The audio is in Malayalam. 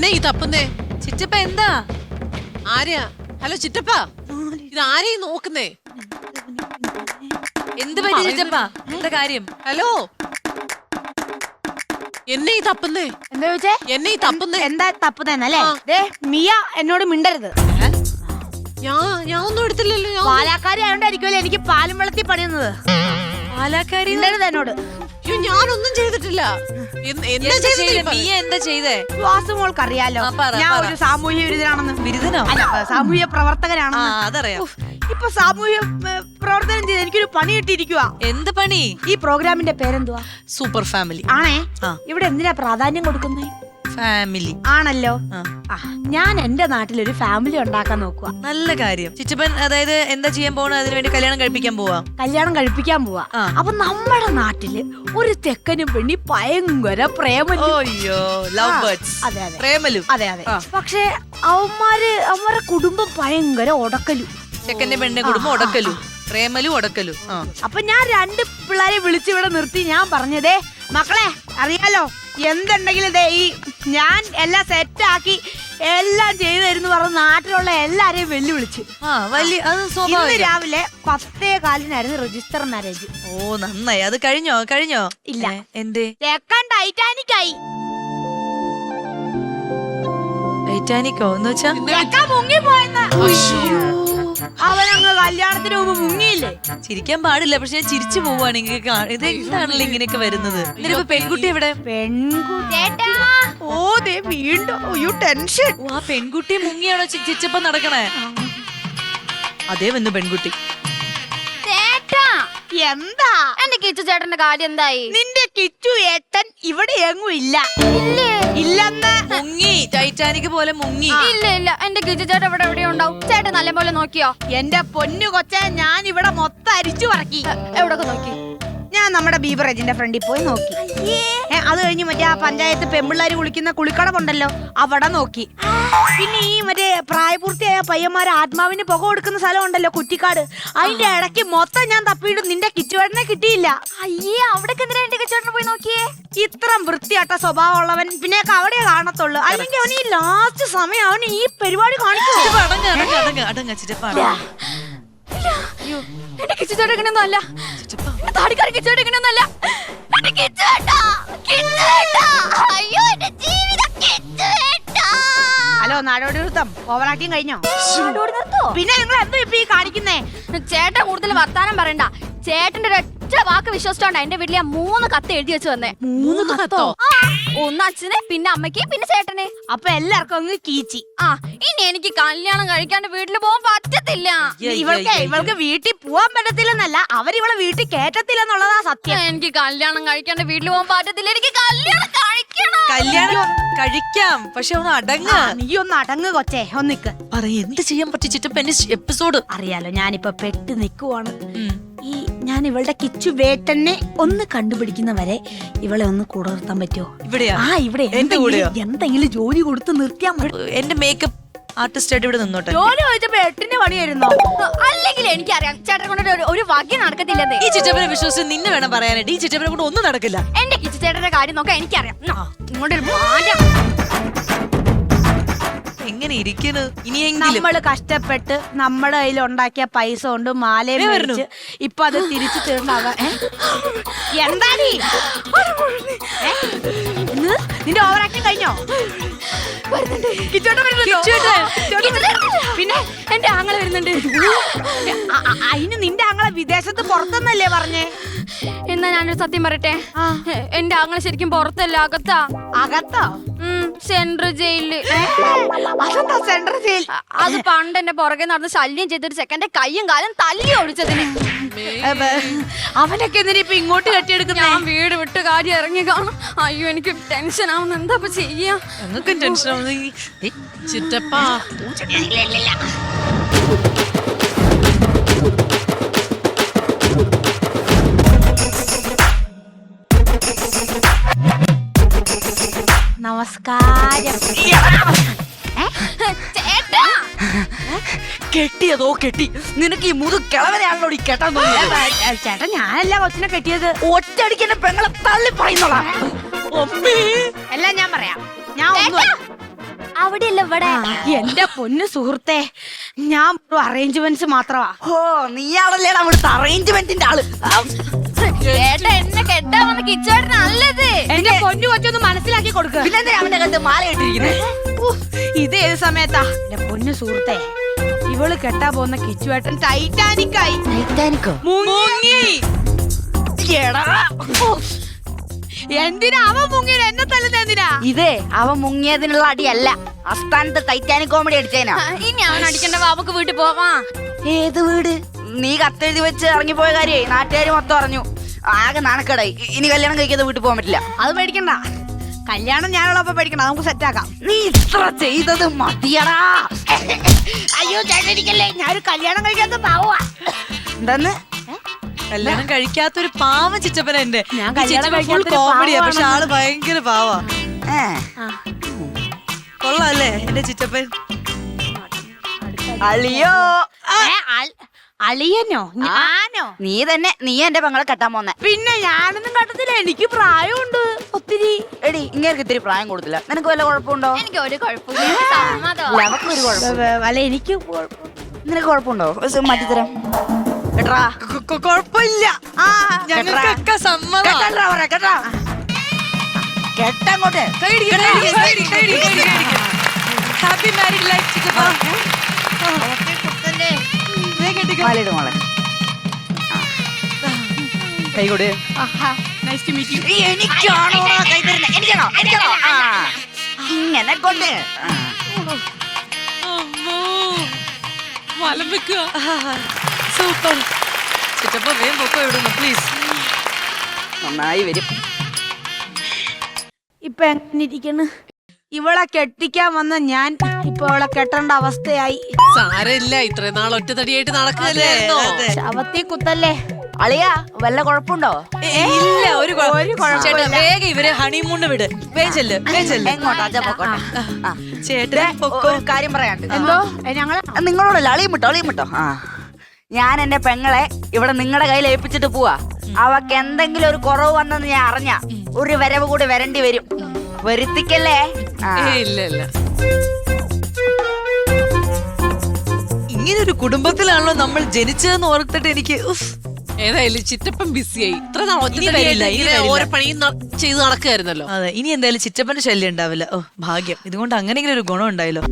എന്നെ ഈ തപ്പുന്നേ? ചിറ്റപ്പ എന്താ? ആരെയാ? ഹലോ ചിറ്റപ്പ, ഇത് ആരെയും നോക്കുന്നേ? എന്ത് പറ്റി ചിറ്റപ്പ? എന്താ കാര്യം? ഹലോ, എന്നെ ഈ തപ്പുന്നേ? എന്താ ചോദിച്ചേ? എന്നെ ഈ തപ്പുന്നേ? എന്താ തപ്പുന്നല്ലേ? മിയ എന്നോട് മിണ്ടരുത്. ഞാൻ ഒന്നും എടുത്തില്ലല്ലോ. പാലാക്കാരി ആയോണ്ടായിരിക്കുമല്ലോ എനിക്ക് പാലും വെള്ളത്തിൽ പണിയുന്നത്. പാലാക്കാരി മിണ്ടരുത് എന്നോട്. ഞാനൊന്നും ചെയ്തിട്ടില്ല. മിയ എന്താ ചെയ്തേ? വാസുമോൾക്ക് അറിയാലോ ഞാൻ ഒരു സാമൂഹ്യ വിരുദ്ധനാണെന്ന്. ബിരുദനോ? അല്ല, സാമൂഹ്യ പ്രവർത്തകനാണെന്ന്. അതറിയാം. ഇപ്പൊ സാമൂഹ്യ പ്രവർത്തനം ചെയ്ത് എനിക്കൊരു പണി കിട്ടിയിരിക്കുക. എന്ത് പണി? ഈ പ്രോഗ്രാമിന്റെ പേരെന്തുവാ? Super family. ആണേ. ഇവിടെ എന്തിനാ പ്രാധാന്യം കൊടുക്കുന്നേ? ഫാമിലി ആണല്ലോ. ഞാൻ എന്റെ നാട്ടിൽ ഒരു ഫാമിലി ഉണ്ടാക്കാൻ നോക്കുക. നല്ല കാര്യം. ചിറ്റപ്പൻ അതായത് എന്താ ചെയ്യാൻ പോണ? അതിനു വേണ്ടി കല്യാണം കഴിപ്പിക്കാൻ പോവാ? കല്യാണം കഴിപ്പിക്കാൻ പോവാ. അപ്പൊ നമ്മുടെ നാട്ടില് ഒരു തെക്കനും പെണ്ണി ഭയങ്കര പ്രേമലു. അയ്യോ, ലവ് ബേർഡ്സ്. അതെ അതെ, പ്രേമലു. അതെ അതെ. പക്ഷെ അവന്മാരെ കുടുംബം ഭയങ്കര ഒടക്കലു. ചെക്കന്റെ പെണ്ണിന്റെ കുടുംബം ഒടക്കലു, പ്രേമലു ഒടക്കലു. അപ്പൊ ഞാൻ 2 പിള്ളേരെ വിളിച്ച് ഇവിടെ നിർത്തി. ഞാൻ പറഞ്ഞതേ മക്കളെ, അറിയാലോ എന്തുണ്ടെങ്കിലും ഞാൻ എല്ലാം സെറ്റാക്കി എല്ലാം ചെയ്തു തരുന്നു പറഞ്ഞ് നാട്ടിലുള്ള എല്ലാരെയും വെല്ലുവിളിച്ച്. ഇന്ന് രാവിലെ 10:15 രജിസ്റ്റർ മാരേജ്. ഓ നന്നായി. അത് കഴിഞ്ഞോ? ഇല്ല. എന്തേ? തെക്കൻ ടൈറ്റാനിക് ആയി. ടൈറ്റാനിക്കോ എന്ന് വെച്ചാ? മുങ്ങിപ്പോയെന്ന്. അവനങ്ങ് കല്യാണത്തിന് മുമ്പ് മുങ്ങിയില്ലേ? ചിരിക്കാൻ പാടില്ല, പക്ഷെ ഞാൻ ചിരിച്ചു പോവാണെങ്കിൽ ഇത് എന്താണല്ലോ ഇങ്ങനെയൊക്കെ വരുന്നത്. എന്നിട്ട് പെൺകുട്ടി എവിടെ? പെൺകുട്ടി വീണ്ടും ടെൻഷൻ. ആ പെൺകുട്ടി മുങ്ങിയാണോ ചിച്ചപ്പ നടക്കണേ? അതേ വന്നു പെൺകുട്ടി. എന്താ എന്റെ കിച്ചു ചേട്ടന്റെ കാര്യം എന്തായി? നിന്റെ കിച്ചു ഏട്ടൻ ഇവിടെ എങ്ങും ഇല്ല. ഇല്ലെന്ന്. മുങ്ങി, ടൈറ്റാനിക് പോലെ മുങ്ങി. ഇല്ല, എന്റെ കിച്ചു ചേട്ടൻ ഇവിടെ എവിടെയോ ഉണ്ടാവും. ചേട്ടൻ നല്ല പോലെ നോക്കിയോ? എന്റെ പൊന്നു കൊച്ചെ, ഞാൻ ഇവിടെ മൊത്തം അരിച്ചു പറക്കി. എവിടൊക്കെ നോക്കി? ഞാൻ നമ്മുടെ ബീവറേജിന്റെ ഫ്രണ്ടിൽ പോയി നോക്കി. അത് കഴിഞ്ഞ് മറ്റേ ആ പഞ്ചായത്ത് പെമ്പിള്ളാര് കുളിക്കുന്ന കുളിക്കടമുണ്ടല്ലോ, അവിടെ നോക്കി. പിന്നെ ഈ മറ്റേ പ്രായപൂർത്തിയായ പയ്യന്മാരെ ആത്മാവിന് പുക കൊടുക്കുന്ന സ്ഥലം ഉണ്ടല്ലോ, കുറ്റിക്കാട്, അതിന്റെ ഇടയ്ക്ക് മൊത്തം ഞാൻ തപ്പിയിട്ട് നിന്റെ കിച്ചുവേട്ടനെ കിട്ടിയില്ല. അയ്യേ, അവിടെ എന്റെ കിച്ചുവേട്ടനെ പോയി നോക്കിയേ. ഇത്രം വൃത്തിയാട്ട സ്വഭാവമുള്ളവൻ പിന്നെ അവിടെ കാണത്തുള്ളൂ. അല്ലെങ്കിൽ അവന് ഈ ലാസ്റ്റ് സമയം അവന് ഈ പരിപാടി കാണിച്ചു. എന്റെ കിച്ചു ചേട്ടൻ ഇങ്ങനെയൊന്നും അല്ല. താടിക്കാരൻ കിച്ചു ചേട്ടൻ ഇങ്ങനെയൊന്നും അല്ല. ഹലോ, നാടോടി നൃത്തം ഓവറാക്കിയും കഴിഞ്ഞോ? പിന്നെ നിങ്ങൾ എന്തോ ഇപ്പൊ ഈ കാണിക്കുന്നേ? ചേട്ടൻ കൂടുതൽ വർത്താനം പറയണ്ട. ചേട്ടന്റെ ഒരൊറ്റ വാക്ക് വിശ്വസിച്ചോണ്ടാ എന്റെ വീട്ടിൽ ഞാൻ 3 കത്ത് എഴുതി വെച്ച് വന്നേ. 3 കത്തോ? ഒന്ന് അച്ഛന്, പിന്നെ അമ്മയ്ക്ക്, പിന്നെ ചേട്ടന്. അപ്പൊ എല്ലാവർക്കും അങ്ങ് കീച്ചി. ഇനി എനിക്ക് കല്യാണം കഴിക്കാണ്ട് വീട്ടിൽ പോകാൻ പറ്റത്തില്ല. ഇവൾക്ക് വീട്ടിൽ പോവാൻ പറ്റത്തില്ലെന്നല്ല, അവരിവളെ വീട്ടിൽ കേറ്റത്തില്ലെന്നുള്ളതാ സത്യം. എനിക്ക് കല്യാണം കഴിക്കാണ്ട് വീട്ടിൽ പോകാൻ പറ്റത്തില്ല. എനിക്ക് കല്യാണം കഴിക്കണം. കല്യാണം കഴിക്കാം, പക്ഷെ ഒന്ന് അടങ്ങ. നീ ഒന്ന് അടങ്ങ് കൊച്ചേ, ഒന്നിക്ക്. എന്ത് ചെയ്യാൻ പറ്റിച്ചിട്ട് എപ്പിസോഡ് അറിയാലോ, ഞാനിപ്പോ പെട്ട് നിക്കുവാണ്. ഞാൻ ഇവളുടെ കിച്ചു വേട്ടനെ ഒന്ന് കണ്ടുപിടിക്കുന്നവരെ ഇവളെ ഒന്ന് കൂടെ നിർത്താൻ പറ്റുമോ? ഇവിടെയാ? ഇവിടെ എന്തെങ്കിലും ജോലി കൊടുത്ത് നിർത്തിയാൽ മതി. എന്റെ മേക്കപ്പ് ആർട്ടിസ്റ്റ് ആയിട്ട് ഇവിടെ നിന്നോട്ടെ. ജോലി ചോദിച്ചപ്പോ 8ന് പണിയായിരുന്നോ? അല്ലെങ്കിൽ എനിക്കറിയാം ചേട്ടനെ കൊണ്ട് ഒരു വകി നടക്കത്തില്ലെന്നേ. ഈ ചിറ്റപ്പനെ വിശ്വസിച്ച് നിന്നെ വേണം പറയാനായിട്ട്. ഈ ചിറ്റപ്പനെ കൊണ്ട് ഒന്നും നടക്കില്ല. എന്റെ കിച്ചു ചേട്ടന്റെ കാര്യം നോക്കാൻ എനിക്കറിയാം. ഇങ്ങോട്ടൊരു എങ്ങനെ ഇരിക്കുന്നു? ഇനിയെങ്കിലും നമ്മള് കഷ്ടപ്പെട്ട് നമ്മുടെ കയ്യിൽ ഉണ്ടാക്കിയ പൈസ കൊണ്ട് മാലയും മേടിച്ച് ഇപ്പൊ അത് തിരിച്ചു തരുന്നതാ. എന്താണീ നിന്റെ ഓവർ ആക്ടിങ് കഴിഞ്ഞോ? പിന്നെ എന്റെ ആങ്ങളെ വരുന്നുണ്ട്. അതിന് നിന്റെ ആങ്ങളെ വിദേശത്ത് പുറത്തെന്നല്ലേ പറഞ്ഞേ? എന്നാ ഞാനൊരു സത്യം പറയട്ടെ, എന്റെ ആങ്ങളെ ശരിക്കും പുറത്തല്ല, അകത്താ. അകത്തോ? സെൻട്രൽ ജയിലില്. അതെന്താ സെൻട്രൽ ജയിൽ? അത് പണ്ട് എന്റെ പുറകെ നടന്ന് ശല്യം ചെയ്തൊരു ചെക്കന്റെ കയ്യും കാലും തല്ലി ഒളിച്ചതിന്. അവനൊക്കെ എന്തിനാ ഇപ്പൊ ഇങ്ങോട്ട് കെട്ടിയെടുക്കുന്ന? ഞാൻ വീട് വിട്ട് കാര്യം ഇറങ്ങി കാണും. അയ്യോ, എനിക്ക് ടെൻഷൻ ആവുന്നു. എന്താ ഇപ്പൊ ചെയ്യാ? ഞങ്ങൾക്കും ടെൻഷൻ ആവുന്നു. ചിറ്റപ്പാ, നമസ്കാരം. കെട്ടിയതോ കെട്ടി. നിനക്ക് ഈ മുതു കിളവനെയാണല്ലോ ഈ കെട്ടാൻ തോന്നിയത്. ചേട്ടാ, ഞാനല്ല കൊച്ചിനെ കെട്ടിയത്. ഒറ്റയടിക്കെന്നെ പെങ്ങളെ തള്ളി പറയുന്നോളാ. എല്ലാം ഞാൻ പറയാം. ഞാൻ അവിടെയല്ല ഇവിടെ. എന്റെ പൊന്നു സുഹൃത്തെ, ഞാൻ അറേഞ്ച്മെന്റ്സ് മാത്രമാ. ഓ നീയാണല്ലേടാ അവിടുത്തെ അറേഞ്ച്മെന്റിന്റെ ആള്. ചേട്ടാ എന്നെ കെട്ടാൻ വന്ന കിച്ചേട്ടൻ നല്ലത്. എന്റെ പൊന്നു കൊച്ചൊന്ന് മനസ്സിലാക്കി കൊടുക്കുക. പിന്നെ അവന്റെ കത്ത് മാല ഇട്ടിരിക്കുന്നത്. ഇത് ഏത് സമയത്താ എന്റെ പൊന്നു സുഹൃത്തെ? ഇവള് കെട്ടാ പോകുന്ന കിച്ചുവേട്ടൻ ടൈറ്റാനിക്കായി. ടൈറ്റാനിക്കോ? മുങ്ങി. എന്തിനാ അവൻ മുങ്ങിയത്? എന്നെ തല്ലുന്നത് എന്തിനാ? ഇതേ അവൻ മുങ്ങിയതിനുള്ള അടിയല്ല, അസ്ഥാനത്ത് ടൈറ്റാനിക് കോമഡി അടിച്ചേനാ. ഇനി അവൻ അടിക്കണ്ട, നമുക്ക് വീട്ടിൽ പോവാ. ഏത് വീട്? നീ കത്തെഴുതി വെച്ച് ഇറങ്ങിപ്പോയ കാര്യേ നാട്ടുകാർ മൊത്തം അറിഞ്ഞു. ആകെ നാണക്കേടായി. ഇനി കല്യാണം കഴിക്കാതെ വീട്ടിൽ പോകാൻ പറ്റില്ല. അത് പേടിക്കണ്ട, കല്യാണം ഞാനുള്ളപ്പോ പേടിക്കണ്ട, നമുക്ക് സെറ്റാക്കാം. നീ ഇത്ര ചെയ്തത് മതിയടാ. അയ്യോ ചേട്ടനിക്കല്ലേ, ഞാനൊരു കല്യാണം കഴിക്കാത്ത പാവാ. എന്താന്ന്? കല്യാണം കഴിക്കാത്തൊരു പാവം ചിറ്റപ്പന എന്റെ. ഞാൻ കല്യാണം കഴിക്കാത്തൊരു കോമഡിയാ, പാവാണെന്ന്. പക്ഷെ ആള് ഭയങ്കര പാവാ. ഏ, കൊള്ളാല്ലേ എന്റെ ചിറ്റപ്പൻ? അളിയോ. അളിയനോ? ഞാനോ? നീ തന്നെ, നീ എന്റെ പെങ്ങളെ കെട്ടാൻ പോന്നെ. പിന്നെ ഞാനൊന്നും കട്ടത്തില്ല, എനിക്ക് പ്രായമുണ്ട് ഒത്തിരി. എടി ഇങ്ങനെ ഇത്തിരി പ്രായം കൊടുത്തില്ല. നിനക്ക് വല്ല കുഴപ്പമുണ്ടോ? എനിക്ക് ഒരു കുഴപ്പമില്ല, എനിക്ക് സമ്മതമാ. അവക്കൊരു കുഴപ്പം. അല്ല എനിക്ക് നിനക്ക് കുഴപ്പമുണ്ടോ? മാറ്റിത്തരാം കേട്ടാ. കൊഴപ്പില്ല, ഞങ്ങൾക്കൊക്കെ സമ്മതം. കെട്ടങ്ങോട്ട്. ഹാപ്പി മാരീഡ് ലൈഫ് ചിറ്റപ്പ. മാലയിട് മോളെ. കൈ കൊടു. എനിക്കാണോ കൈ തരുന്നത്? എനിക്കാണോ? എനിക്കാണോ? ഇങ്ങനെ കൊണ്ട്. വലം വെക്കുക. സൂപ്പർ ചിറ്റപ്പ, വേഗം പൊക്കോ ഇവിടുന്ന് പ്ലീസ്. നന്നായി വരും. ഇപ്പൊ എങ്ങനെ ഇരിക്കുന്നു? ഇവളെ കെട്ടിക്കാൻ വന്ന ഞാൻ ഇപ്പൊ അവളെ കെട്ടേണ്ട അവസ്ഥയായി. സാരമില്ല, ഇത്രയും നാൾ ഒറ്റത്തടിയായിട്ട് നടക്കുകയല്ലായിരുന്നോ? ശവത്തി കുത്തല്ലേ. അളിയാ വല്ല കുഴപ്പമുണ്ടോ? ഇല്ല, ഒരു കുഴപ്പമില്ല. ചേട്ടാ വേഗം ഇവരെ ഹണിമൂണ് വിട്. വേഗം എങ്ങോട്ടാ? ചേട്ടൻ പൊക്കോ. ഒരു കാര്യം പറയാണ്ട്. എന്തോ ഞങ്ങള് നിങ്ങളോടല്ല, അളിയും വിട്ടോ. ആ, ഞാൻ എന്റെ പെങ്ങളെ ഇവിടെ നിങ്ങളുടെ കയ്യിൽ ഏൽപ്പിച്ചിട്ട് പോവാ. അവക്ക് എന്തെങ്കിലും ഒരു കുറവ് വന്നെന്ന് ഞാൻ അറിഞ്ഞ ഒരു വരവ് കൂടി വരേണ്ടി വരും. വരുത്തിക്കല്ലേ? ഇല്ല ഇല്ല, ഇങ്ങനൊരു കുടുംബത്തിലാണല്ലോ നമ്മൾ ജനിച്ചതെന്ന് ഓർത്തിട്ട് എനിക്ക് ഏതായാലും ചിറ്റപ്പൻ ബിസിയായി. ഇത്ര നാൾ ഇനി വരില്ല, ഇനി വരില്ല. ഓരോ പണിയും ചെയ്ത് നടക്കുകയായിരുന്നല്ലോ. അതെ, ഇനി എന്തായാലും ചിറ്റപ്പന്റെ ശല്യം ഉണ്ടാവില്ല. ഓ ഭാഗ്യം, ഇതുകൊണ്ട് അങ്ങനെയെങ്കിലും ഒരു ഗുണം ഉണ്ടായല്ലോ.